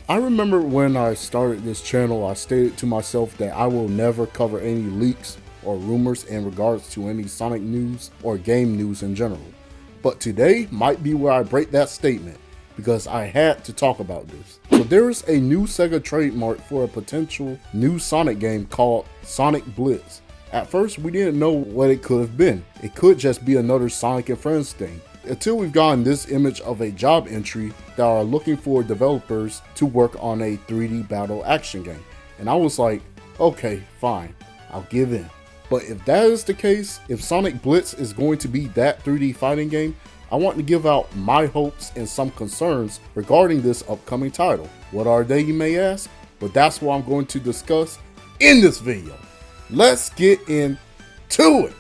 I remember when I started this channel, I stated to myself that I will never cover any leaks or rumors in regards to any Sonic news or game news in general. But today might be where I break that statement, because I had to talk about this. So there is a new Sega trademark for a potential new Sonic game called Sonic Blitz. At first we didn't know what it could have been. It could just be another Sonic and Friends thing, until we've gotten this image of a job entry that are looking for developers to work on a 3D battle action game. And I was like, okay, fine, I'll give in. But if that is the case, if Sonic Blitz is going to be that 3D fighting game, I want to give out my hopes and some concerns regarding this upcoming title. What are they, you may ask? But that's what I'm going to discuss in this video. Let's get into it.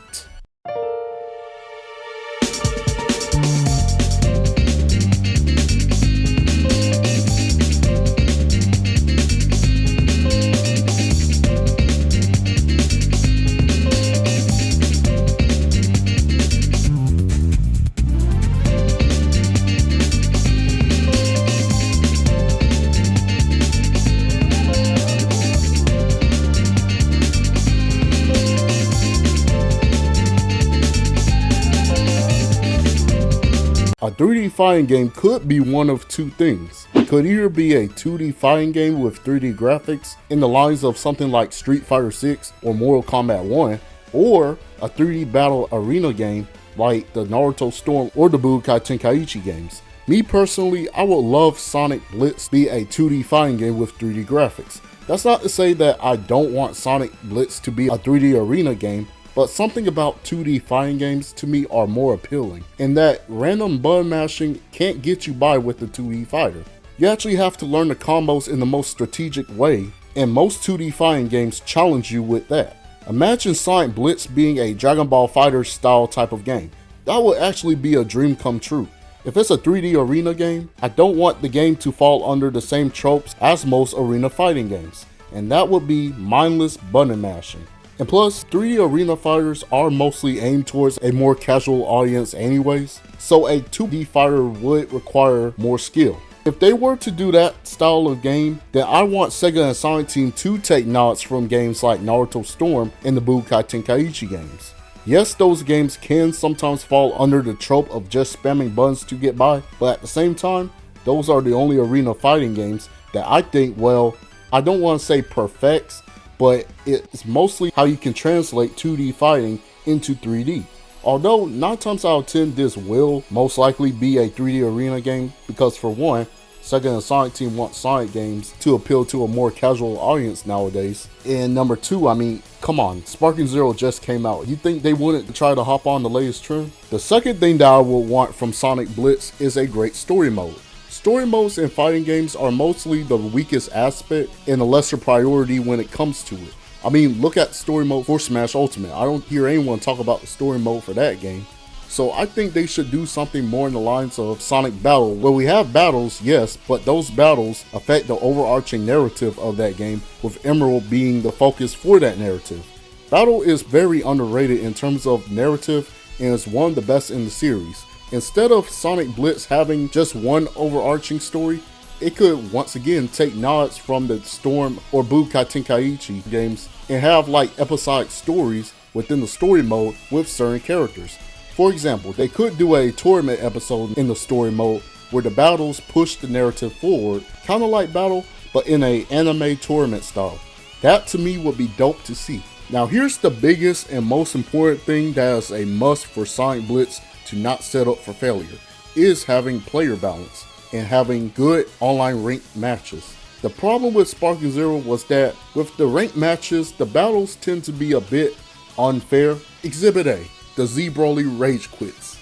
A 3D fighting game could be one of two things. It could either be a 2D fighting game with 3D graphics in the lines of something like Street Fighter 6 or Mortal Kombat 1, or a 3D battle arena game like the Naruto Storm or the Budokai Tenkaichi games. Me personally, I would love Sonic Blitz be a 2D fighting game with 3D graphics. That's not to say that I don't want Sonic Blitz to be a 3D arena game, but something about 2D fighting games to me are more appealing, and that random button mashing can't get you by with the 2D fighter. You actually have to learn the combos in the most strategic way, and most 2D fighting games challenge you with that. Imagine Sonic Blitz being a Dragon Ball Fighter style type of game. That would actually be a dream come true. If it's a 3D arena game, I don't want the game to fall under the same tropes as most arena fighting games, and that would be mindless button mashing. And plus, 3D arena fighters are mostly aimed towards a more casual audience anyways, so a 2D fighter would require more skill. If they were to do that style of game, then I want Sega and Sonic Team to take nods from games like Naruto Storm and the Budokai Tenkaichi games. Yes, those games can sometimes fall under the trope of just spamming buttons to get by, but at the same time, those are the only arena fighting games that I think, well, I don't want to say perfects, but it's mostly how you can translate 2D fighting into 3D. Although 9 times out of 10 this will most likely be a 3D arena game, because for one, Sega and Sonic Team want Sonic games to appeal to a more casual audience nowadays. And number two, I mean, come on, Sparking Zero just came out. You think they wouldn't try to hop on the latest trend? The second thing that I would want from Sonic Blitz is a great story mode. Story modes in fighting games are mostly the weakest aspect and a lesser priority when it comes to it. I mean, look at story mode for Smash Ultimate. I don't hear anyone talk about the story mode for that game. So I think they should do something more in the lines of Sonic Battle, where we have battles, yes, but those battles affect the overarching narrative of that game, with Emerald being the focus for that narrative. Battle is very underrated in terms of narrative and is one of the best in the series. Instead of Sonic Blitz having just one overarching story, it could once again take nods from the Storm or Budokai Tenkaichi games and have like episodic stories within the story mode with certain characters. For example, they could do a tournament episode in the story mode where the battles push the narrative forward, kind of like Battle, but in a anime tournament style. That to me would be dope to see. Now here's the biggest and most important thing that is a must for Sonic Blitz to not set up for failure, is having player balance and having good online ranked matches. The problem with Sparking Zero was that with the ranked matches, the battles tend to be a bit unfair. Exhibit A, the Z Broly Rage Quits.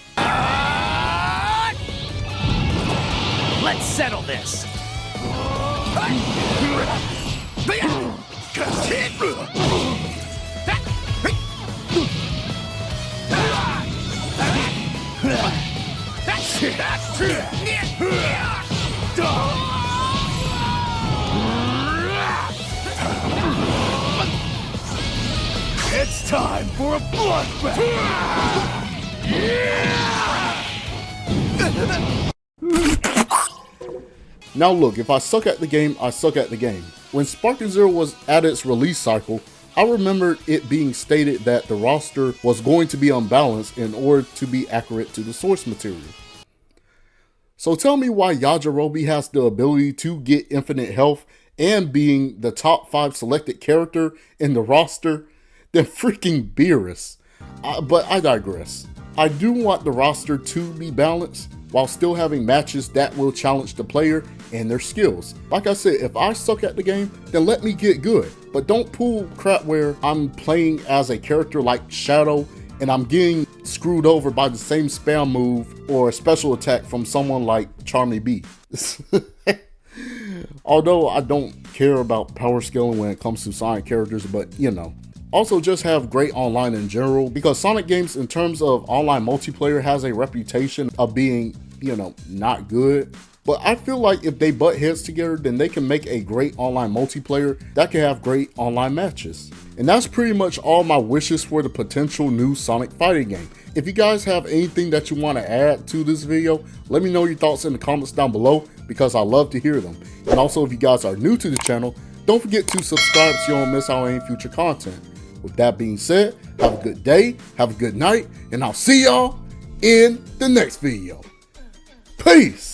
Let's settle this. It's time for a bloodbath! Now look, if I suck at the game, I suck at the game. When Sparking Zero was at its release cycle, I remember it being stated that the roster was going to be unbalanced in order to be accurate to the source material. So tell me why Yajirobe has the ability to get infinite health and being the top 5 selected character in the roster than freaking Beerus. But I digress. I do want the roster to be balanced while still having matches that will challenge the player and their skills. Like I said, if I suck at the game, then let me get good. But don't pull crap where I'm playing as a character like Shadow and I'm getting screwed over by the same spam move or a special attack from someone like Charmy B. Although I don't care about power scaling when it comes to Sonic characters, but you know. Also just have great online in general, because Sonic games in terms of online multiplayer has a reputation of being, you know, not good. But I feel like if they butt heads together, then they can make a great online multiplayer that can have great online matches. And that's pretty much all my wishes for the potential new Sonic fighting game. If you guys have anything that you want to add to this video, let me know your thoughts in the comments down below, because I love to hear them. And also, if you guys are new to the channel, don't forget to subscribe so you don't miss out on any future content. With that being said, have a good day, have a good night, and I'll see y'all in the next video. Peace!